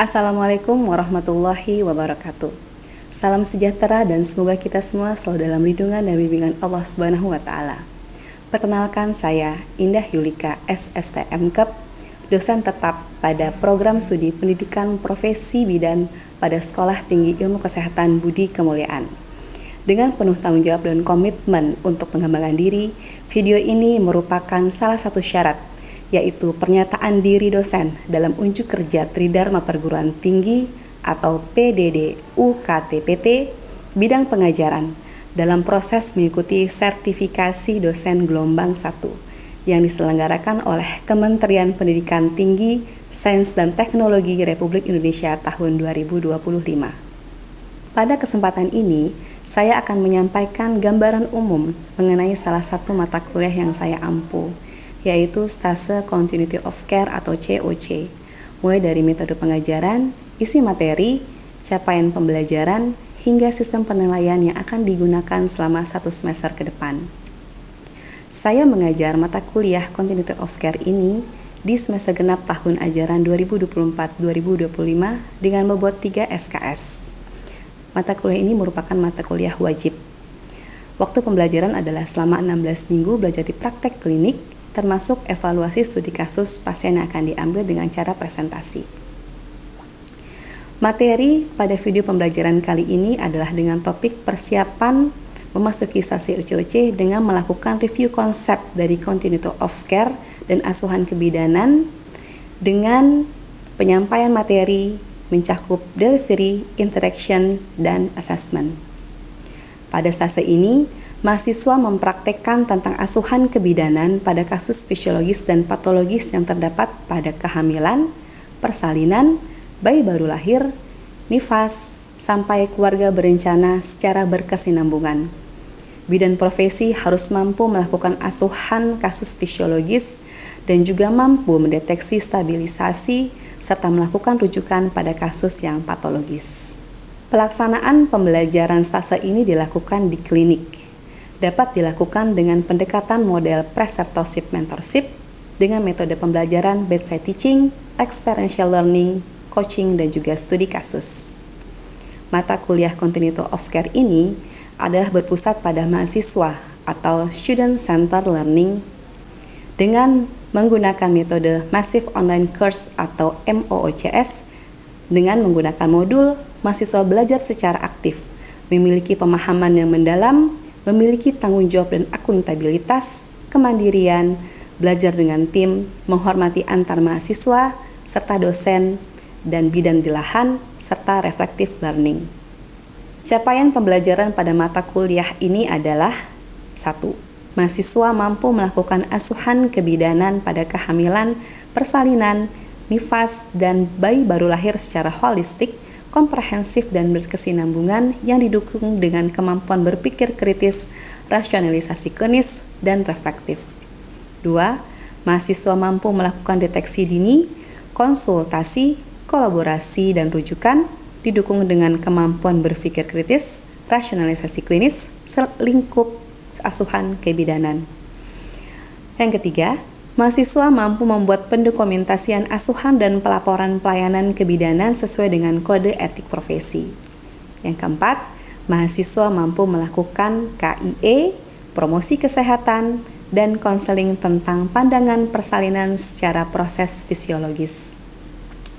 Assalamualaikum warahmatullahi wabarakatuh. Salam sejahtera dan semoga kita semua selalu dalam lindungan dan bimbingan Allah Subhanahu wa taala. Perkenalkan, saya Indah Yulika SSTM Kep, dosen tetap pada program studi pendidikan profesi bidan pada Sekolah Tinggi Ilmu Kesehatan Budi Kemuliaan. Dengan penuh tanggung jawab dan komitmen untuk pengembangan diri, video ini merupakan salah satu syarat, yaitu pernyataan diri dosen dalam unjuk kerja Tridharma Perguruan Tinggi atau PDD UKT-PT bidang pengajaran dalam proses mengikuti sertifikasi dosen gelombang 1 yang diselenggarakan oleh Kementerian Pendidikan Tinggi, Sains dan Teknologi Republik Indonesia tahun 2025. Pada kesempatan ini, saya akan menyampaikan gambaran umum mengenai salah satu mata kuliah yang saya ampu, yaitu Stase Continuity of Care atau COC, mulai dari metode pengajaran, isi materi, capaian pembelajaran, hingga sistem penilaian yang akan digunakan selama 1 semester ke depan. Saya mengajar mata kuliah Continuity of Care ini di semester genap tahun ajaran 2024-2025 dengan bobot 3 SKS. Mata kuliah ini merupakan mata kuliah wajib. Waktu pembelajaran adalah selama 16 minggu belajar di praktek klinik, termasuk evaluasi studi kasus pasien yang akan diambil dengan cara presentasi. Materi pada video pembelajaran kali ini adalah dengan topik persiapan memasuki stase UCOC dengan melakukan review konsep dari Continuity of Care dan asuhan kebidanan dengan penyampaian materi mencakup delivery, interaction, dan assessment. Pada stase ini, mahasiswa mempraktekkan tentang asuhan kebidanan pada kasus fisiologis dan patologis yang terdapat pada kehamilan, persalinan, bayi baru lahir, nifas, sampai keluarga berencana secara berkesinambungan. Bidan profesi harus mampu melakukan asuhan kasus fisiologis dan juga mampu mendeteksi stabilisasi serta melakukan rujukan pada kasus yang patologis. Pelaksanaan pembelajaran stase ini dilakukan di klinik. Dapat dilakukan dengan pendekatan model preceptorship mentorship dengan metode pembelajaran bedside teaching, experiential learning, coaching, dan juga studi kasus. Mata kuliah Continuity of Care ini adalah berpusat pada mahasiswa atau student centered learning dengan menggunakan metode Massive Online Course atau MOOCS. Dengan menggunakan modul, mahasiswa belajar secara aktif, memiliki pemahaman yang mendalam, memiliki tanggung jawab dan akuntabilitas, kemandirian, belajar dengan tim, menghormati antar mahasiswa, serta dosen, dan bidan di lahan, serta reflective learning. Capaian pembelajaran pada mata kuliah ini adalah 1. Mahasiswa mampu melakukan asuhan kebidanan pada kehamilan, persalinan, nifas, dan bayi baru lahir secara holistik, komprehensif dan berkesinambungan yang didukung dengan kemampuan berpikir kritis, rasionalisasi klinis, dan reflektif. 2. Mahasiswa mampu melakukan deteksi dini, konsultasi, kolaborasi, dan rujukan, didukung dengan kemampuan berpikir kritis, rasionalisasi klinis, lingkup asuhan kebidanan. Yang ketiga, mahasiswa mampu membuat pendokumentasian asuhan dan pelaporan pelayanan kebidanan sesuai dengan kode etik profesi. Yang keempat, mahasiswa mampu melakukan KIE, promosi kesehatan, dan konseling tentang pandangan persalinan secara proses fisiologis.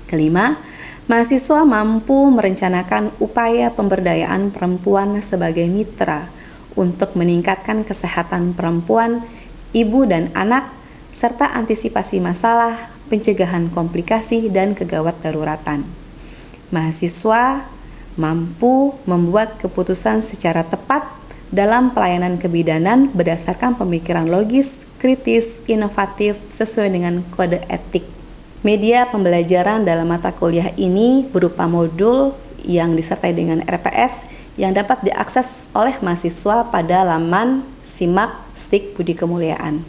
Kelima, mahasiswa mampu merencanakan upaya pemberdayaan perempuan sebagai mitra untuk meningkatkan kesehatan perempuan, ibu dan anak, serta antisipasi masalah, pencegahan komplikasi, dan kegawat daruratan. Mahasiswa mampu membuat keputusan secara tepat dalam pelayanan kebidanan berdasarkan pemikiran logis, kritis, inovatif, sesuai dengan kode etik. Media pembelajaran dalam mata kuliah ini berupa modul yang disertai dengan RPS yang dapat diakses oleh mahasiswa pada laman SIMAK STIK Budi Kemuliaan.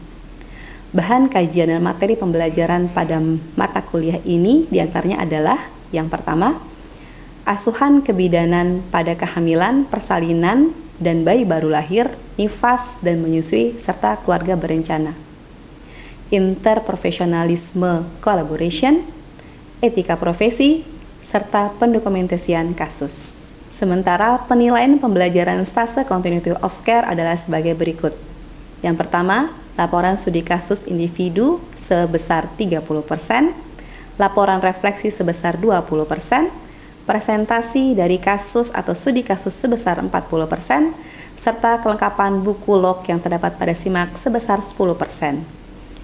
Bahan kajian dan materi pembelajaran pada mata kuliah ini diantaranya adalah yang pertama, asuhan kebidanan pada kehamilan, persalinan, dan bayi baru lahir, nifas, dan menyusui, serta keluarga berencana. Interprofesionalisme collaboration, etika profesi, serta pendokumentasian kasus. Sementara penilaian pembelajaran stase continuity of care adalah sebagai berikut. Yang pertama, laporan studi kasus individu sebesar 30%, laporan refleksi sebesar 20%, presentasi dari kasus atau studi kasus sebesar 40%, serta kelengkapan buku log yang terdapat pada SIMAK sebesar 10%.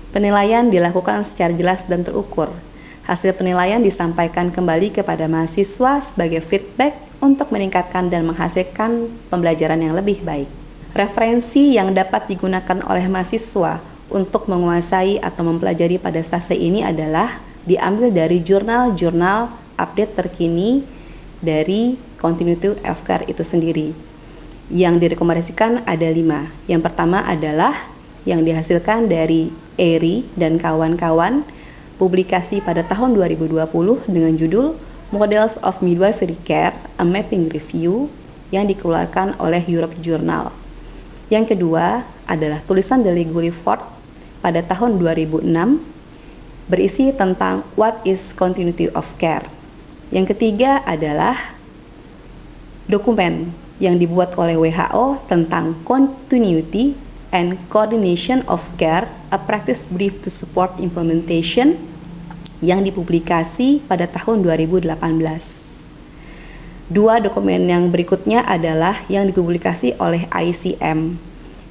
Penilaian dilakukan secara jelas dan terukur. Hasil penilaian disampaikan kembali kepada mahasiswa sebagai feedback untuk meningkatkan dan menghasilkan pembelajaran yang lebih baik. Referensi yang dapat digunakan oleh mahasiswa untuk menguasai atau mempelajari pada stase ini adalah diambil dari jurnal-jurnal update terkini dari continuity of care itu sendiri. Yang direkomendasikan ada 5. Yang pertama adalah yang dihasilkan dari Eri dan kawan-kawan, publikasi pada tahun 2020 dengan judul Models of Midwifery Care, a Mapping Review yang dikeluarkan oleh Europe Journal. Yang kedua adalah tulisan dari Gulliford pada tahun 2006 berisi tentang What is Continuity of Care. Yang ketiga adalah dokumen yang dibuat oleh WHO tentang Continuity and Coordination of Care, a Practice Brief to Support Implementation yang dipublikasi pada tahun 2018. Dua dokumen yang berikutnya adalah yang dipublikasi oleh ICM,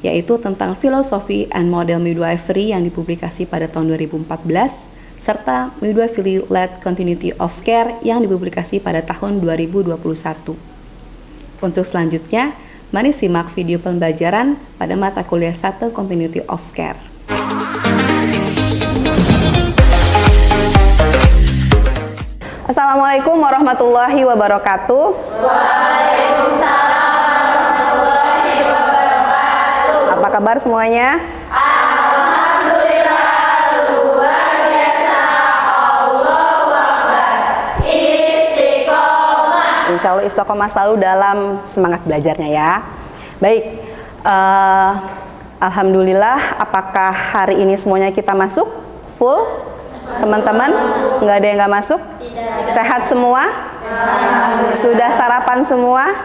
yaitu tentang Philosophy and Model Midwifery yang dipublikasi pada tahun 2014, serta Midwifery-led Continuity of Care yang dipublikasi pada tahun 2021. Untuk selanjutnya, mari simak video pembelajaran pada mata kuliah Stase Continuity of Care. Assalamualaikum warahmatullahi wabarakatuh. Waalaikumsalam warahmatullahi wabarakatuh. Apa kabar semuanya? Alhamdulillah, luar biasa. Allahu Akbar. Istiqomah. Insya Allah istiqomah selalu dalam semangat belajarnya ya. Baik, Alhamdulillah, apakah hari ini semuanya kita masuk? Full? Teman-teman? Nggak ada yang nggak masuk? Sehat semua? Sudah sarapan semua?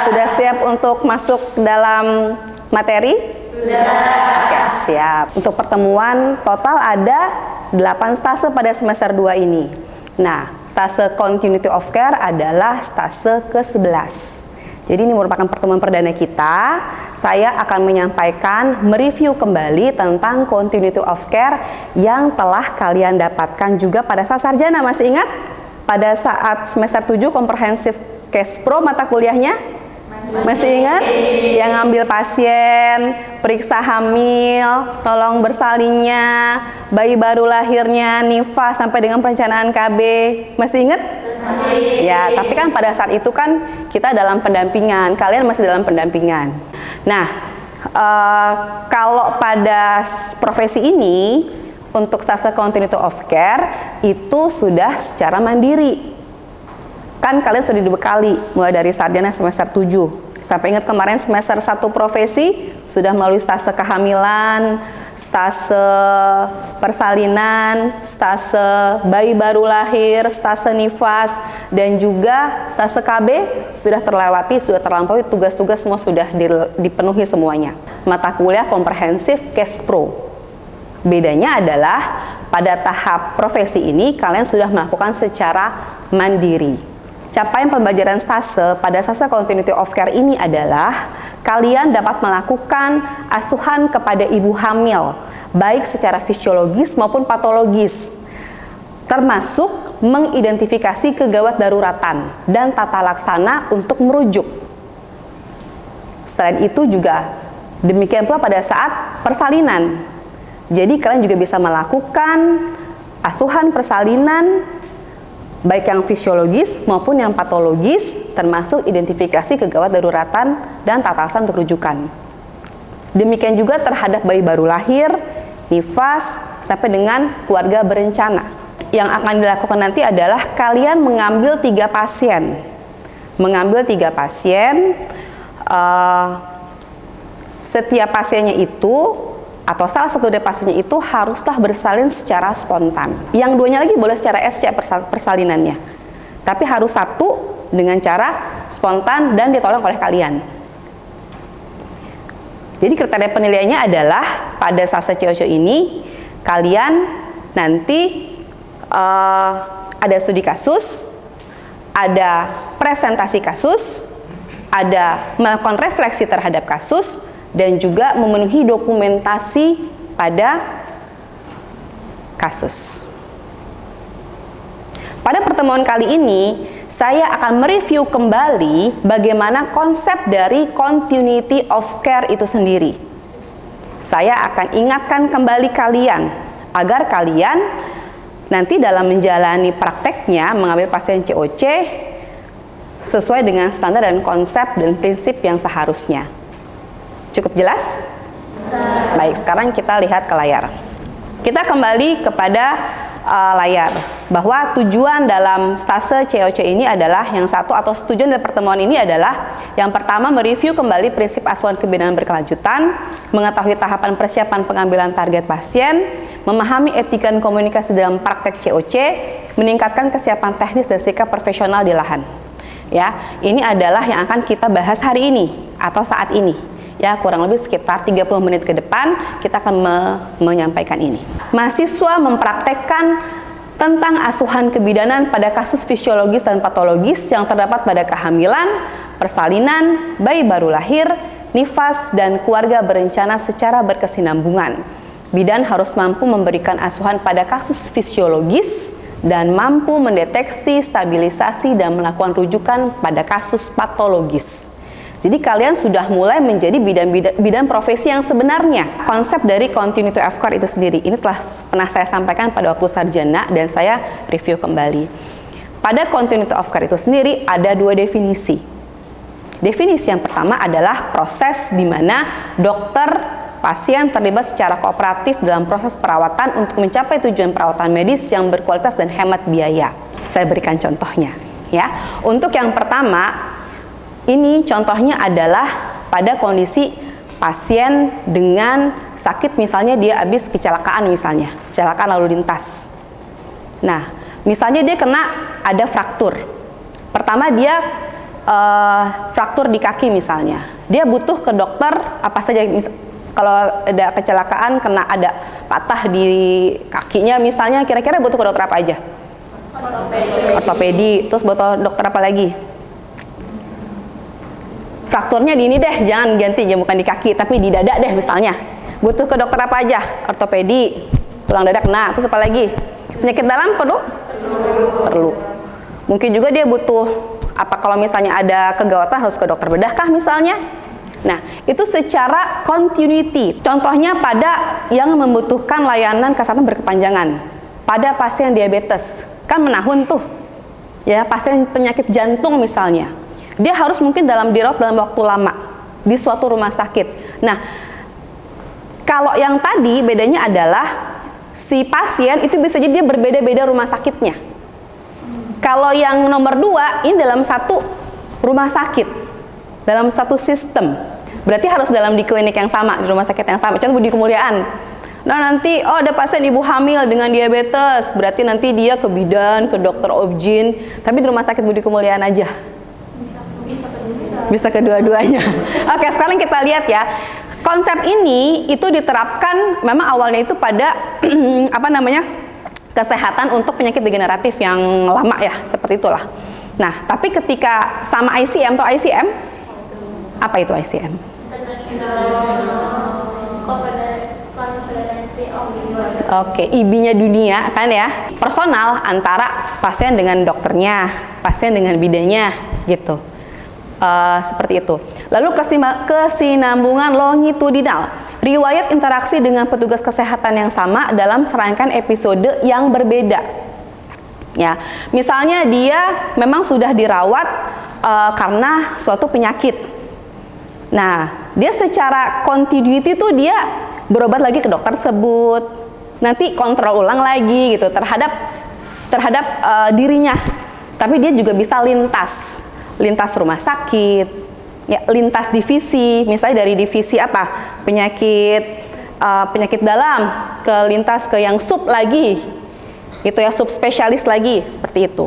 Sudah siap untuk masuk dalam materi? Oke, siap. Untuk pertemuan total ada 8 stase pada semester 2 ini. Nah, stase Continuity of Care adalah stase ke-11. Jadi ini merupakan pertemuan perdana kita. Saya akan menyampaikan, mereview kembali tentang Continuity of Care yang telah kalian dapatkan juga pada saat sarjana. Masih ingat? Pada saat semester 7 Comprehensive Case Pro mata kuliahnya? Masih ingat? Yang ngambil pasien, periksa hamil, tolong bersalinnya, bayi baru lahirnya, nifas sampai dengan perencanaan KB. Masih ingat? Masih. Ya, tapi kan pada saat itu kan kita dalam pendampingan, kalian masih dalam pendampingan. Nah, kalau pada profesi ini, untuk stase Continuity of Care itu sudah secara mandiri. Kan kalian sudah dibekali mulai dari sarjana semester 7. Sampai ingat kemarin semester 1 profesi sudah melalui stase kehamilan, stase persalinan, stase bayi baru lahir, stase nifas, dan juga stase KB sudah terlewati, sudah terlampaui, tugas-tugas semua sudah dipenuhi semuanya. Mata kuliah Comprehensive Case Pro. Bedanya adalah pada tahap profesi ini kalian sudah melakukan secara mandiri. Capaian pembelajaran stase pada stase Continuity of Care ini adalah kalian dapat melakukan asuhan kepada ibu hamil, baik secara fisiologis maupun patologis, termasuk mengidentifikasi kegawat daruratan dan tata laksana untuk merujuk. Selain itu juga demikian pula pada saat persalinan. Jadi kalian juga bisa melakukan asuhan persalinan baik yang fisiologis maupun yang patologis, termasuk identifikasi kegawat daruratan dan tata laksana untuk rujukan. Demikian juga terhadap bayi baru lahir, nifas, sampai dengan keluarga berencana. Yang akan dilakukan nanti adalah kalian mengambil 3 pasien. Mengambil 3 pasien, setiap pasiennya itu atau salah satu dari pasiennya itu haruslah bersalin secara spontan. Yang duanya lagi boleh secara SC persalinannya. Tapi harus satu dengan cara spontan dan ditolong oleh kalian. Jadi kriteria penilaiannya adalah pada fase CO ini kalian nanti ada studi kasus, ada presentasi kasus, ada melakukan refleksi terhadap kasus, dan juga memenuhi dokumentasi pada kasus. Pada pertemuan kali ini, saya akan mereview kembali bagaimana konsep dari continuity of care itu sendiri. Saya akan ingatkan kembali kalian agar kalian nanti dalam menjalani prakteknya mengambil pasien COC sesuai dengan standar dan konsep dan prinsip yang seharusnya. Cukup jelas? Baik, sekarang kita lihat ke layar. Kita kembali kepada layar, bahwa tujuan dalam stase COC ini adalah yang satu, atau tujuan dari pertemuan ini adalah yang pertama, mereview kembali prinsip asuhan kebidanan berkelanjutan, mengetahui tahapan persiapan pengambilan target pasien, memahami etika dan komunikasi dalam praktek COC, meningkatkan kesiapan teknis dan sikap profesional di lahan. Ya, ini adalah yang akan kita bahas hari ini atau saat ini. Ya, kurang lebih sekitar 30 menit ke depan kita akan menyampaikan ini. Mahasiswa mempraktekkan tentang asuhan kebidanan pada kasus fisiologis dan patologis yang terdapat pada kehamilan, persalinan, bayi baru lahir, nifas, dan keluarga berencana secara berkesinambungan. Bidan harus mampu memberikan asuhan pada kasus fisiologis dan mampu mendeteksi, stabilisasi, dan melakukan rujukan pada kasus patologis. Jadi kalian sudah mulai menjadi bidan profesi yang sebenarnya. Konsep dari continuity of care itu sendiri, ini telah pernah saya sampaikan pada waktu sarjana dan saya review kembali. Pada continuity of care itu sendiri ada dua definisi. Definisi yang pertama adalah proses di mana dokter pasien terlibat secara kooperatif dalam proses perawatan untuk mencapai tujuan perawatan medis yang berkualitas dan hemat biaya. Saya berikan contohnya. Ya, untuk yang pertama, ini contohnya adalah pada kondisi pasien dengan sakit, misalnya dia habis kecelakaan, misalnya kecelakaan lalu lintas. Nah, misalnya dia kena ada fraktur. Pertama dia fraktur di kaki misalnya. Dia butuh ke dokter apa saja. Kalau ada kecelakaan kena ada patah di kakinya misalnya, kira-kira butuh ke dokter apa aja? Ortopedi. Terus butuh dokter apa lagi? Frakturnya di ini deh, jangan ganti, bukan di kaki tapi di dada deh misalnya. Butuh ke dokter apa aja? Ortopedi, tulang dada kena. Terus apa lagi? Penyakit dalam perlu? Perlu. Mungkin juga dia butuh apa, kalau misalnya ada kegawatan harus ke dokter bedah kah misalnya. Nah, itu secara continuity. Contohnya pada yang membutuhkan layanan kesehatan berkepanjangan. Pada pasien diabetes, kan menahun tuh. Ya, pasien penyakit jantung misalnya. Dia harus mungkin dirawat dalam waktu lama di suatu rumah sakit. Nah, kalau yang tadi bedanya adalah si pasien itu bisa jadi dia berbeda-beda rumah sakitnya. Kalau yang nomor 2 ini dalam satu rumah sakit, dalam satu sistem. Berarti harus di klinik yang sama, di rumah sakit yang sama. Contoh Budi Kemuliaan. Nah, nanti ada pasien ibu hamil dengan diabetes, berarti nanti dia ke bidan, ke dokter obgyn, tapi di rumah sakit Budi Kemuliaan aja. Bisa kedua-duanya. Oke, sekarang kita lihat ya. Konsep ini itu diterapkan memang awalnya itu pada kesehatan untuk penyakit degeneratif yang lama ya, seperti itulah. Nah, tapi ketika sama ICM atau ICM, apa itu ICM? Oke, IB-nya dunia kan ya. Personal antara pasien dengan dokternya, pasien dengan bidannya gitu. Seperti itu. Lalu kesinambungan longitudinal, riwayat interaksi dengan petugas kesehatan yang sama dalam serangkaian episode yang berbeda. Ya, misalnya dia memang sudah dirawat karena suatu penyakit. Nah, dia secara continuity tuh dia berobat lagi ke dokter tersebut. Nanti kontrol ulang lagi gitu terhadap dirinya. Tapi dia juga bisa lintas rumah sakit, ya, lintas divisi, misalnya dari divisi apa, penyakit dalam lintas ke yang sub lagi, gitu ya, subspesialis lagi, seperti itu.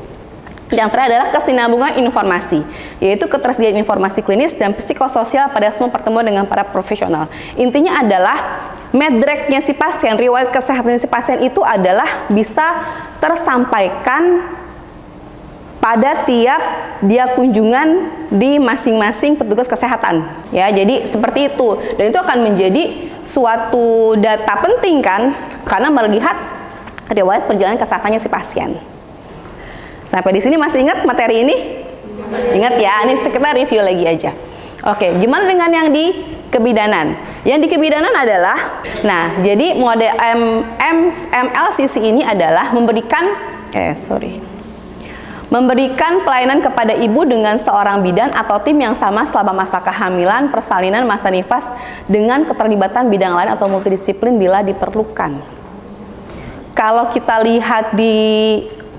Yang terakhir adalah kesinambungan informasi, yaitu ketersediaan informasi klinis dan psikososial pada semua pertemuan dengan para profesional. Intinya adalah medreknya si pasien, riwayat kesehatan si pasien itu adalah bisa tersampaikan pada tiap dia kunjungan di masing-masing petugas kesehatan. Ya, jadi seperti itu. Dan itu akan menjadi suatu data penting kan, karena melihat riwayat perjalanan kesehatannya si pasien. Sampai di sini masih ingat materi ini? Ingat ya, ini kita review lagi aja. Oke, gimana dengan yang di kebidanan? Yang di kebidanan adalah, nah, jadi model MLCC ini adalah memberikan pelayanan kepada ibu dengan seorang bidan atau tim yang sama selama masa kehamilan, persalinan, masa nifas dengan keterlibatan bidang lain atau multidisiplin bila diperlukan. Kalau kita lihat di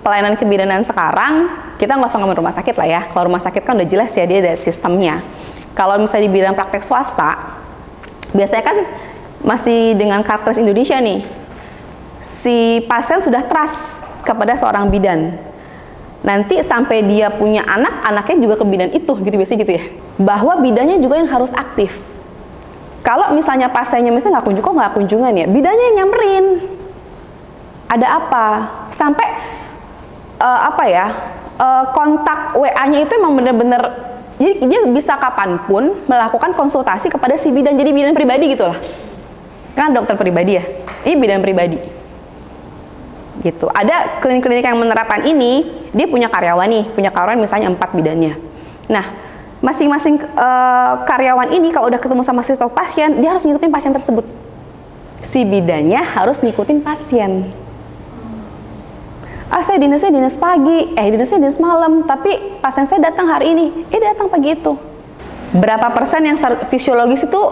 pelayanan kebidanan sekarang, kita nggak usah ngomong rumah sakit lah ya. Kalau rumah sakit kan udah jelas ya, dia ada sistemnya. Kalau misalnya di bidang praktek swasta, biasanya kan masih dengan karakteris Indonesia nih. Si pasien sudah trust kepada seorang bidan. Nanti sampai dia punya anak, anaknya juga ke bidan itu, gitu biasanya gitu ya. Bahwa bidannya juga yang harus aktif. Kalau misalnya pasiennya misalnya nggak kunjungan ya, bidannya yang nyamperin. Ada apa? Sampai kontak WA-nya itu emang bener-bener, jadi dia bisa kapanpun melakukan konsultasi kepada si bidan, jadi bidan pribadi gitu lah. Kan dokter pribadi ya, ini bidan pribadi. Gitu. Ada klinik-klinik yang menerapkan ini, dia punya karyawan misalnya 4 bidannya. Nah, masing-masing karyawan ini kalau udah ketemu sama si pasien, dia harus ngikutin pasien tersebut. Si bidannya harus ngikutin pasien. Saya dinasnya dinas pagi, dinasnya dinas malam, tapi pasien saya datang hari ini, datang pagi itu. Berapa persen yang fisiologis itu,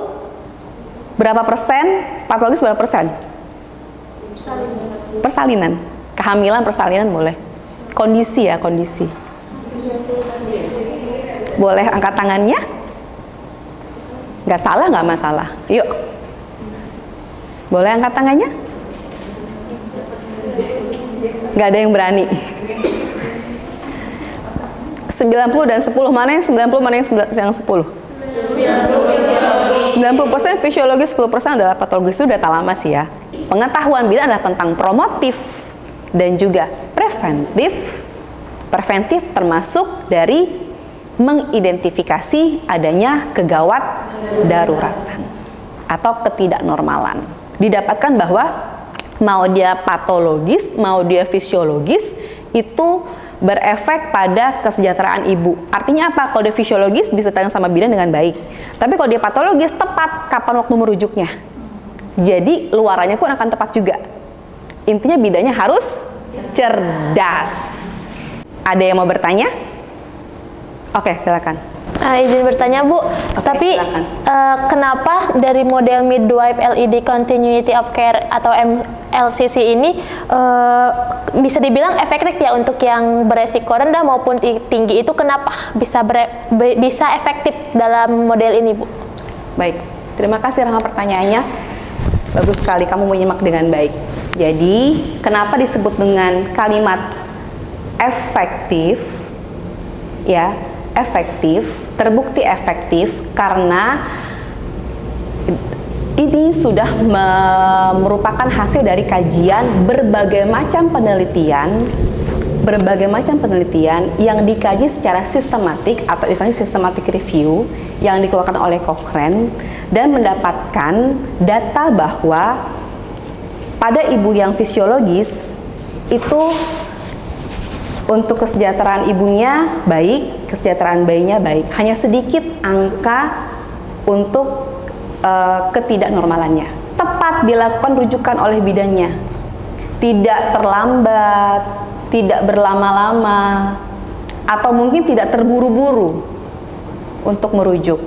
berapa persen, patologis berapa persen? Persalinan, kehamilan, persalinan boleh. Kondisi ya, kondisi. Boleh angkat tangannya? Nggak salah, nggak masalah. Yuk. Boleh angkat tangannya? Nggak ada yang berani. 90 dan 10, mana yang 90, mana yang 10? 90% fisiologis, 10% adalah patologis. Itu data lama sih ya. Pengetahuan bidan adalah tentang promotif dan juga preventif. Preventif termasuk dari mengidentifikasi adanya kegawat daruratan atau ketidaknormalan. Didapatkan bahwa mau dia patologis, mau dia fisiologis, itu berefek pada kesejahteraan ibu. Artinya apa? Kalau dia fisiologis bisa tanya sama bidan dengan baik. Tapi kalau dia patologis, tepat kapan waktu merujuknya. Jadi luarannya pun akan tepat juga. Intinya bidannya harus cerdas. Ada yang mau bertanya? Oke, silakan. Izin bertanya Bu, tapi kenapa dari model midwife LED continuity of care atau MLCC ini bisa dibilang efektif ya untuk yang beresiko rendah maupun tinggi, itu kenapa bisa efektif dalam model ini Bu? Baik, terima kasih Rangga pertanyaannya. Bagus sekali, kamu menyimak dengan baik. Jadi, kenapa disebut dengan kalimat efektif? Ya, efektif. Terbukti efektif karena ini sudah merupakan hasil dari kajian berbagai macam penelitian yang dikaji secara sistematik atau istilahnya systematic review yang dikeluarkan oleh Cochrane dan mendapatkan data bahwa pada ibu yang fisiologis itu untuk kesejahteraan ibunya baik, kesejahteraan bayinya baik. Hanya sedikit angka untuk ketidaknormalannya. Tepat dilakukan rujukan oleh bidannya. Tidak terlambat, tidak berlama-lama, atau mungkin tidak terburu-buru untuk merujuk.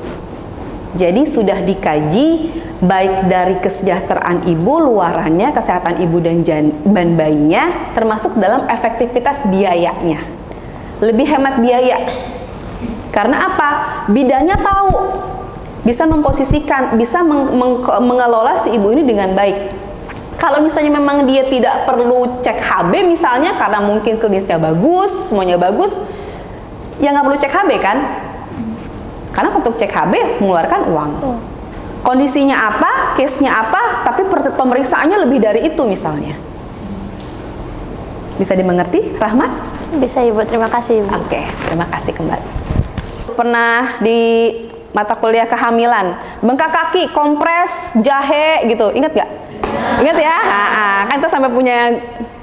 Jadi sudah dikaji baik dari kesejahteraan ibu, luarannya, kesehatan ibu dan bayinya, termasuk dalam efektivitas biayanya. Lebih hemat biaya. Karena apa? Bidannya tahu, bisa memposisikan, bisa mengelola si ibu ini dengan baik. Kalau misalnya memang dia tidak perlu cek HB misalnya karena mungkin klinisnya bagus, semuanya bagus, ya nggak perlu cek HB kan? Karena untuk cek HB mengeluarkan uang. Kondisinya apa, case-nya apa, tapi pemeriksaannya lebih dari itu misalnya. Bisa dimengerti, Rahmat? Bisa Ibu, terima kasih Ibu. Oke, terima kasih kembali. Pernah di mata kuliah kehamilan, bengkak kaki, kompres, jahe gitu, ingat nggak? Ingat ya? Kan kita sampai punya,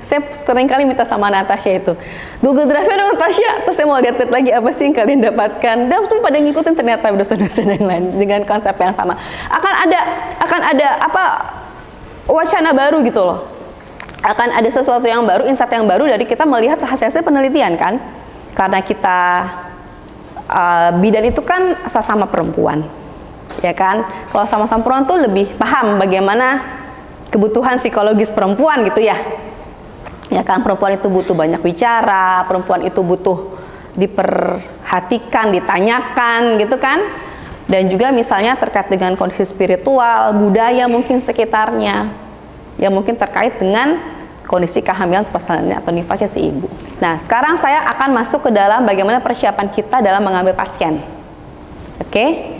saya sering kali minta sama Natasha itu Google Drive-nya dong Natasha, terus saya mau lihat lagi apa sih yang kalian dapatkan, dan semua pada ngikutin ternyata dosen-dosen yang lain dengan konsep yang sama. Akan ada apa wacana baru gitu loh, akan ada sesuatu yang baru, insight yang baru dari kita melihat hasil penelitian kan, karena kita bidan itu kan sama perempuan, ya kan? Kalau sama-sama perempuan tuh lebih paham bagaimana kebutuhan psikologis perempuan gitu ya. Ya kan, perempuan itu butuh banyak bicara, perempuan itu butuh diperhatikan, ditanyakan gitu kan. Dan juga misalnya terkait dengan kondisi spiritual, budaya mungkin sekitarnya, yang mungkin terkait dengan kondisi kehamilan persalinan atau nifasnya si ibu. Nah, sekarang saya akan masuk ke dalam bagaimana persiapan kita dalam mengambil pasien. Oke?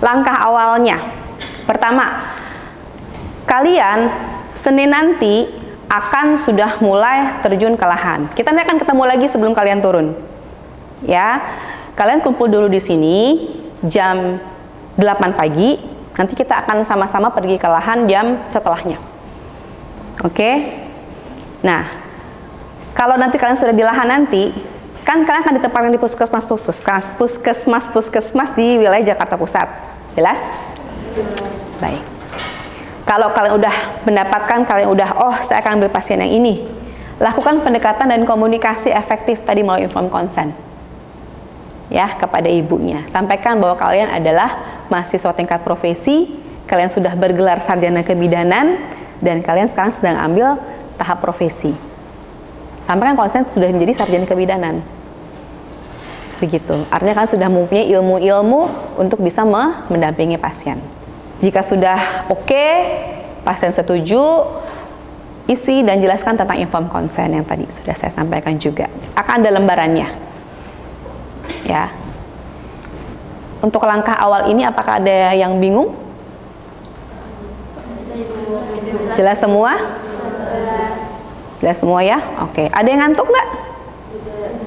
Langkah awalnya, pertama, kalian Senin nanti akan sudah mulai terjun ke lahan. Kita nanti akan ketemu lagi sebelum kalian turun. Ya, kalian kumpul dulu di sini jam 8 pagi. Nanti kita akan sama-sama pergi ke lahan jam setelahnya. Oke? Nah, kalau nanti kalian sudah di lahan nanti, kan kalian akan ditempatkan di puskesmas di wilayah Jakarta Pusat. Jelas? Baik. Kalau kalian udah mendapatkan, saya akan ambil pasien yang ini, lakukan pendekatan dan komunikasi efektif tadi melalui informed consent ya kepada ibunya. Sampaikan bahwa kalian adalah mahasiswa tingkat profesi, kalian sudah bergelar sarjana kebidanan, dan kalian sekarang sedang ambil tahap profesi. Sampaikan kalau kalian sudah menjadi sarjana kebidanan. Begitu. Artinya kalian sudah mempunyai ilmu-ilmu untuk bisa mendampingi pasien. Jika sudah oke, pasien setuju, isi dan jelaskan tentang informed consent yang tadi sudah saya sampaikan juga. Akan ada lembarannya. Ya. Untuk langkah awal ini apakah ada yang bingung? Jelas semua? Jelas semua ya? Oke. Ada yang ngantuk nggak?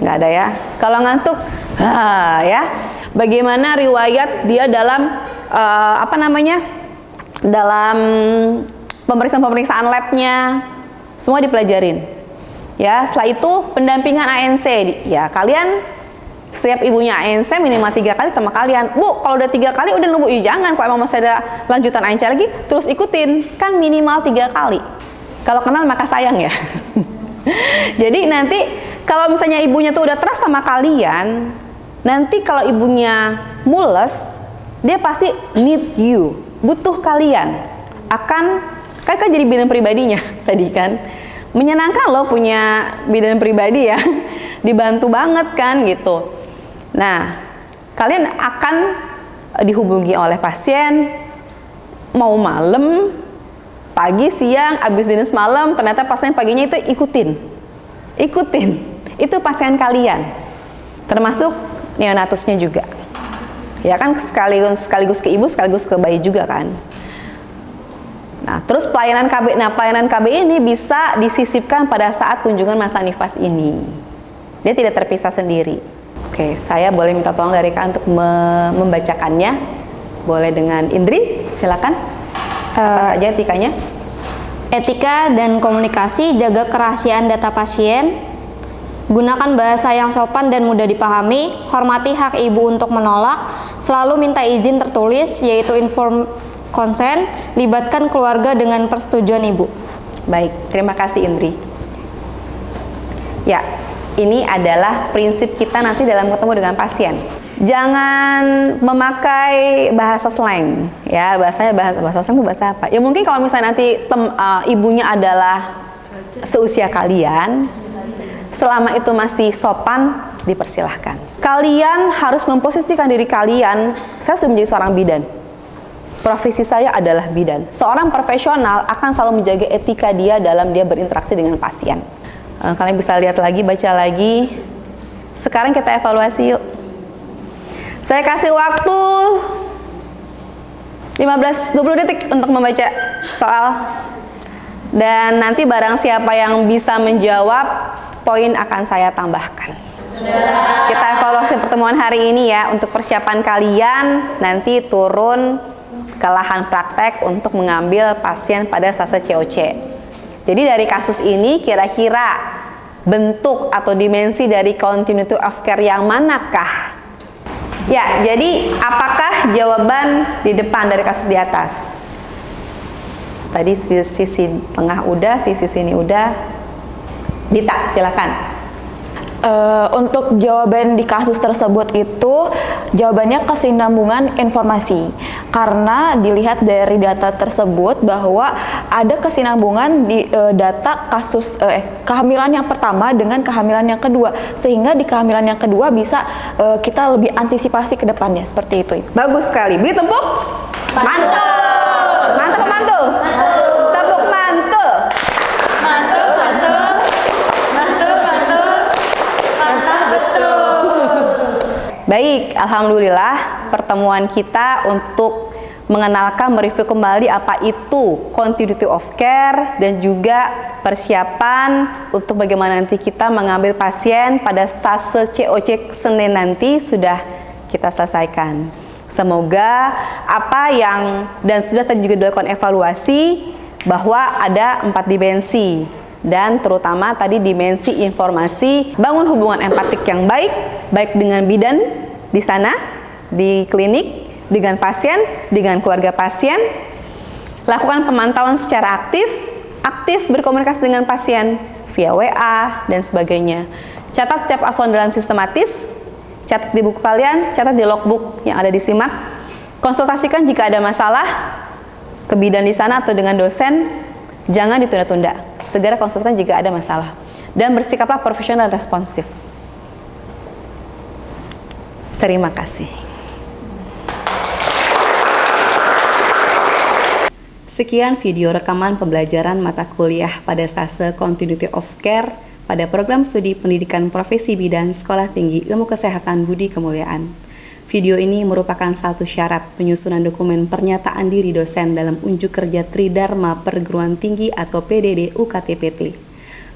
Nggak ada ya. Kalau ngantuk, ya. Bagaimana riwayat dia dalam dalam pemeriksaan labnya, semua dipelajarin. Ya, setelah itu pendampingan ANC. Ya, kalian setiap ibunya ANC minimal 3 kali sama kalian. Bu, kalau udah 3 kali udah nunggu, jangan. Kalau emang masih ada lanjutan ANC lagi, terus ikutin. Kan minimal 3 kali. Kalau kenal maka sayang ya. Jadi nanti kalau misalnya ibunya tuh udah trust sama kalian, nanti kalau ibunya mules, dia pasti need you, butuh kalian. Kan jadi bidan pribadinya tadi kan. Menyenangkan loh punya bidan pribadi ya. Dibantu banget kan gitu. Nah, kalian akan dihubungi oleh pasien mau malam, pagi, siang, habis dinas malam, ternyata pasien paginya itu ikutin. Itu pasien kalian. Termasuk neonatusnya juga. Ya kan, sekaligus ke ibu, sekaligus ke bayi juga kan. Nah, terus pelayanan KB. Nah, pelayanan KB ini bisa disisipkan pada saat kunjungan masa nifas ini. Dia tidak terpisah sendiri. Oke, saya boleh minta tolong dari kalian untuk membacakannya. Boleh dengan Indri, silakan. Apa saja etikanya? Etika dan komunikasi, jaga kerahasiaan data pasien. Gunakan bahasa yang sopan dan mudah dipahami, hormati hak ibu untuk menolak, selalu minta izin tertulis, yaitu informed consent, libatkan keluarga dengan persetujuan ibu. Baik, terima kasih Indri. Ya, ini adalah prinsip kita nanti dalam ketemu dengan pasien. Jangan memakai bahasa slang, ya bahasa slang itu bahasa apa? Ya mungkin kalau misalnya nanti ibunya adalah seusia kalian, selama itu masih sopan, dipersilahkan. Kalian harus memposisikan diri kalian, saya sudah menjadi seorang bidan. Profesi saya adalah bidan. Seorang profesional akan selalu menjaga etika dia dalam dia berinteraksi dengan pasien. Kalian bisa lihat lagi, baca lagi. Sekarang kita evaluasi yuk. Saya kasih waktu 15-20 detik untuk membaca soal. Dan nanti barang siapa yang bisa menjawab, poin akan saya tambahkan. Kita evaluasi pertemuan hari ini ya. Untuk persiapan kalian, nanti turun ke lahan praktek untuk mengambil pasien pada fase COC. Jadi dari kasus ini kira-kira bentuk atau dimensi dari continuity of care yang manakah? Ya, jadi apakah jawaban di depan dari kasus di atas? Tadi sisi tengah udah, sisi sini udah. Dita, silakan. Untuk jawaban di kasus tersebut itu jawabannya kesinambungan informasi, karena dilihat dari data tersebut bahwa ada kesinambungan di data kasus kehamilan yang pertama dengan kehamilan yang kedua, sehingga di kehamilan yang kedua bisa kita lebih antisipasi ke depannya, seperti itu. Bagus sekali. Beri tepuk. Mantul. Mantap, mantul. Tepuk mantul. Baik, alhamdulillah pertemuan kita untuk mengenalkan, mereview kembali apa itu continuity of care dan juga persiapan untuk bagaimana nanti kita mengambil pasien pada stase COC Senin nanti sudah kita selesaikan. Semoga apa yang dan sudah juga dilakukan evaluasi bahwa ada 4 dimensi dan terutama tadi dimensi informasi, bangun hubungan empatik yang baik dengan bidan di sana, di klinik, dengan pasien, dengan keluarga pasien. Lakukan pemantauan secara aktif berkomunikasi dengan pasien via WA dan sebagainya. Catat setiap asuhan dengan sistematis, catat di buku kalian, catat di logbook yang ada di SIMAK. Konsultasikan jika ada masalah ke bidan di sana atau dengan dosen, jangan ditunda-tunda. Segera konsultasikan jika ada masalah. Dan bersikaplah profesional dan responsif. Terima kasih. Sekian video rekaman pembelajaran mata kuliah pada stase Continuity of Care pada program studi pendidikan profesi bidan Sekolah Tinggi Ilmu Kesehatan Budi Kemuliaan. Video ini merupakan satu syarat penyusunan dokumen pernyataan diri dosen dalam unjuk kerja Tridharma Perguruan Tinggi atau PDD UKT-PT.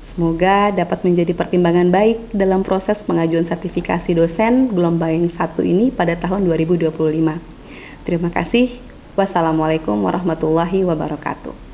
Semoga dapat menjadi pertimbangan baik dalam proses pengajuan sertifikasi dosen gelombang yang 1 ini pada tahun 2025. Terima kasih. Wassalamualaikum warahmatullahi wabarakatuh.